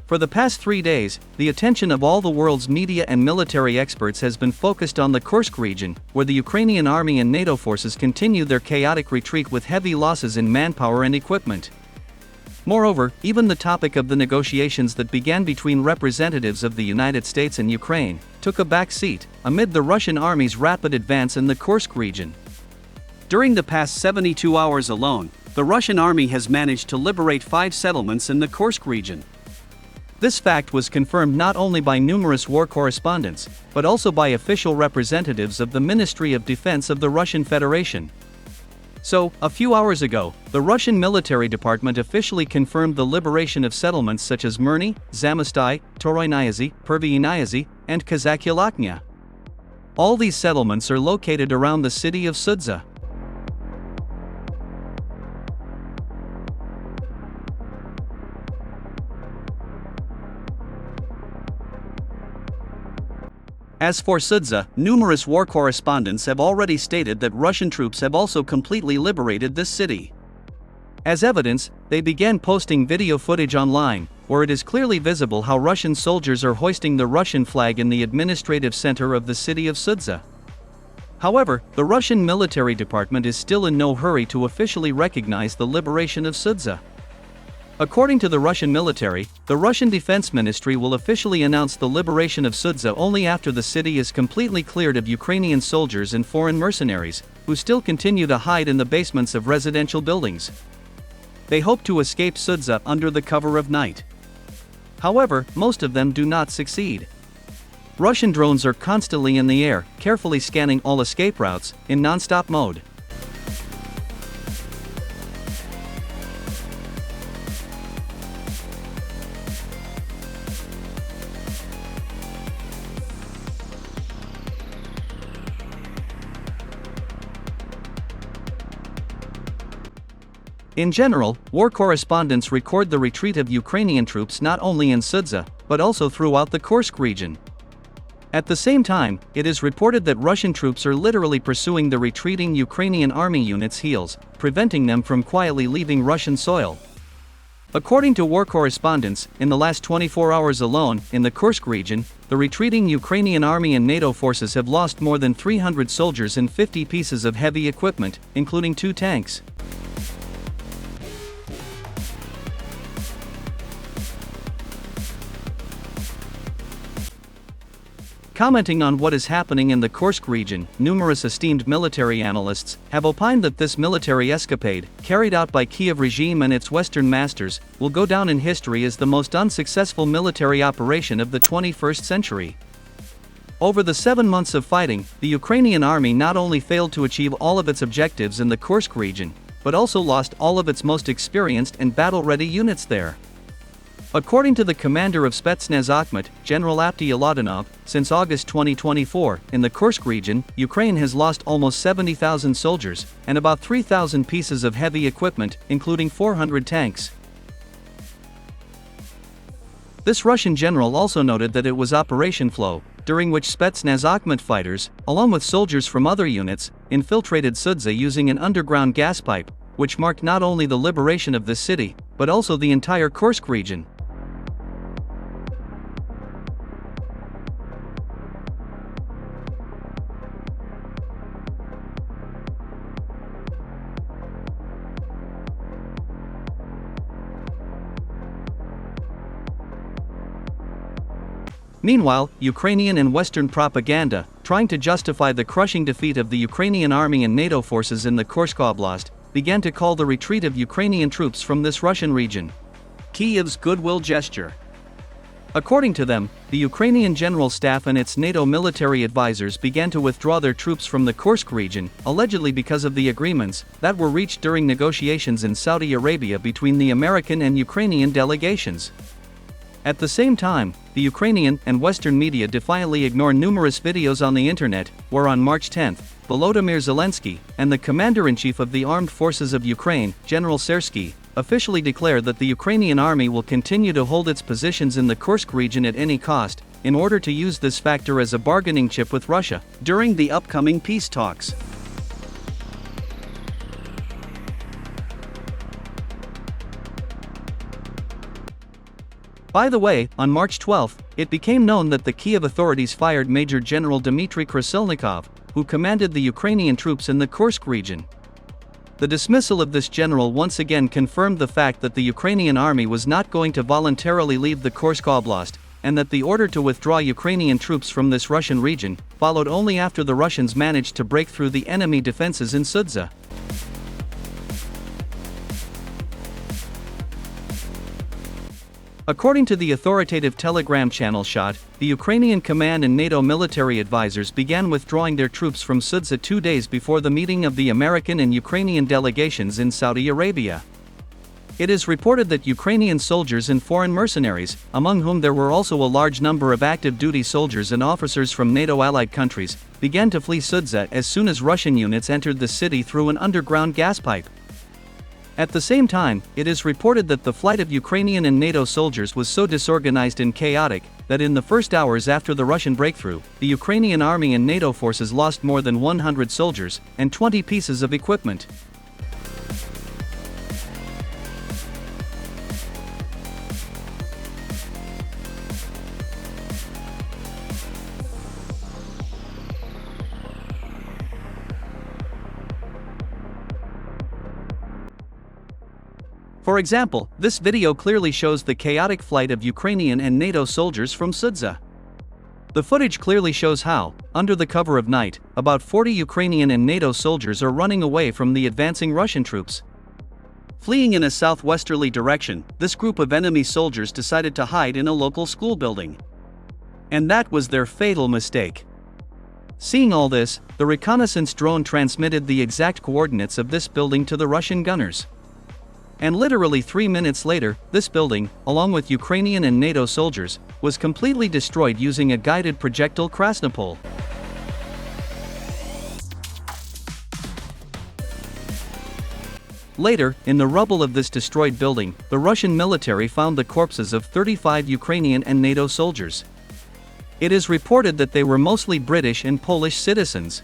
For the past 3 days, the attention of all the world's media and military experts has been focused on the Kursk region, where the Ukrainian army and NATO forces continue their chaotic retreat with heavy losses in manpower and equipment. Moreover, even the topic of the negotiations that began between representatives of the United States and Ukraine took a back seat amid the Russian army's rapid advance in the Kursk region. During the past 72 hours alone, the Russian army has managed to liberate 5 settlements in the Kursk region. This fact was confirmed not only by numerous war correspondents, but also by official representatives of the Ministry of Defense of the Russian Federation. So, a few hours ago, the Russian military department officially confirmed the liberation of settlements such as Mirny, Zamostai, Toroynyazy, Pervyinayazy, and Kazakyalaknya. All these settlements are located around the city of Sudzha. As for Sudzha, numerous war correspondents have already stated that Russian troops have also completely liberated this city. As evidence, they began posting video footage online, where it is clearly visible how Russian soldiers are hoisting the Russian flag in the administrative center of the city of Sudzha. However, the Russian military department is still in no hurry to officially recognize the liberation of Sudzha. According to the Russian military, the Russian Defense Ministry will officially announce the liberation of Sudzha only after the city is completely cleared of Ukrainian soldiers and foreign mercenaries, who still continue to hide in the basements of residential buildings. They hope to escape Sudzha under the cover of night. However, most of them do not succeed. Russian drones are constantly in the air, carefully scanning all escape routes, in non-stop mode. In general, war correspondents record the retreat of Ukrainian troops not only in Sudzha, but also throughout the Kursk region. At the same time, it is reported that Russian troops are literally pursuing the retreating Ukrainian army units' heels, preventing them from quietly leaving Russian soil. According to war correspondents, in the last 24 hours alone, in the Kursk region, the retreating Ukrainian army and NATO forces have lost more than 300 soldiers and 50 pieces of heavy equipment, including 2 tanks. Commenting on what is happening in the Kursk region, numerous esteemed military analysts have opined that this military escapade, carried out by Kiev regime and its Western masters, will go down in history as the most unsuccessful military operation of the 21st century. Over the 7 months of fighting, the Ukrainian army not only failed to achieve all of its objectives in the Kursk region, but also lost all of its most experienced and battle-ready units there. According to the commander of Spetsnaz Akhmat, General Apty Yelodinov, since August 2024, in the Kursk region, Ukraine has lost almost 70,000 soldiers, and about 3,000 pieces of heavy equipment, including 400 tanks. This Russian general also noted that it was Operation Flow, during which Spetsnaz Akhmat fighters, along with soldiers from other units, infiltrated Sudzha using an underground gas pipe, which marked not only the liberation of this city, but also the entire Kursk region. Meanwhile, Ukrainian and Western propaganda, trying to justify the crushing defeat of the Ukrainian army and NATO forces in the Kursk Oblast, began to call the retreat of Ukrainian troops from this Russian region Kyiv's goodwill gesture. According to them, the Ukrainian General Staff and its NATO military advisors began to withdraw their troops from the Kursk region, allegedly because of the agreements that were reached during negotiations in Saudi Arabia between the American and Ukrainian delegations. At the same time, the Ukrainian and Western media defiantly ignore numerous videos on the internet, where on March 10, Volodymyr Zelensky and the Commander-in-Chief of the Armed Forces of Ukraine, General Sersky, officially declared that the Ukrainian army will continue to hold its positions in the Kursk region at any cost, in order to use this factor as a bargaining chip with Russia during the upcoming peace talks. By the way, on March 12, it became known that the Kiev authorities fired Major General Dmitry Krasilnikov, who commanded the Ukrainian troops in the Kursk region. The dismissal of this general once again confirmed the fact that the Ukrainian army was not going to voluntarily leave the Kursk Oblast, and that the order to withdraw Ukrainian troops from this Russian region followed only after the Russians managed to break through the enemy defenses in Sudzha. According to the authoritative Telegram channel Shot, the Ukrainian command and NATO military advisors began withdrawing their troops from Sudzha 2 days before the meeting of the American and Ukrainian delegations in Saudi Arabia. It is reported that Ukrainian soldiers and foreign mercenaries, among whom there were also a large number of active duty soldiers and officers from NATO allied countries, began to flee Sudzha as soon as Russian units entered the city through an underground gas pipe. At the same time, it is reported that the flight of Ukrainian and NATO soldiers was so disorganized and chaotic that in the first hours after the Russian breakthrough, the Ukrainian army and NATO forces lost more than 100 soldiers and 20 pieces of equipment. For example, this video clearly shows the chaotic flight of Ukrainian and NATO soldiers from Sudzha. The footage clearly shows how, under the cover of night, about 40 Ukrainian and NATO soldiers are running away from the advancing Russian troops. Fleeing in a southwesterly direction, this group of enemy soldiers decided to hide in a local school building. And that was their fatal mistake. Seeing all this, the reconnaissance drone transmitted the exact coordinates of this building to the Russian gunners. And literally 3 minutes later, this building, along with Ukrainian and NATO soldiers, was completely destroyed using a guided projectile Krasnopol. Later, in the rubble of this destroyed building, the Russian military found the corpses of 35 Ukrainian and NATO soldiers. It is reported that they were mostly British and Polish citizens.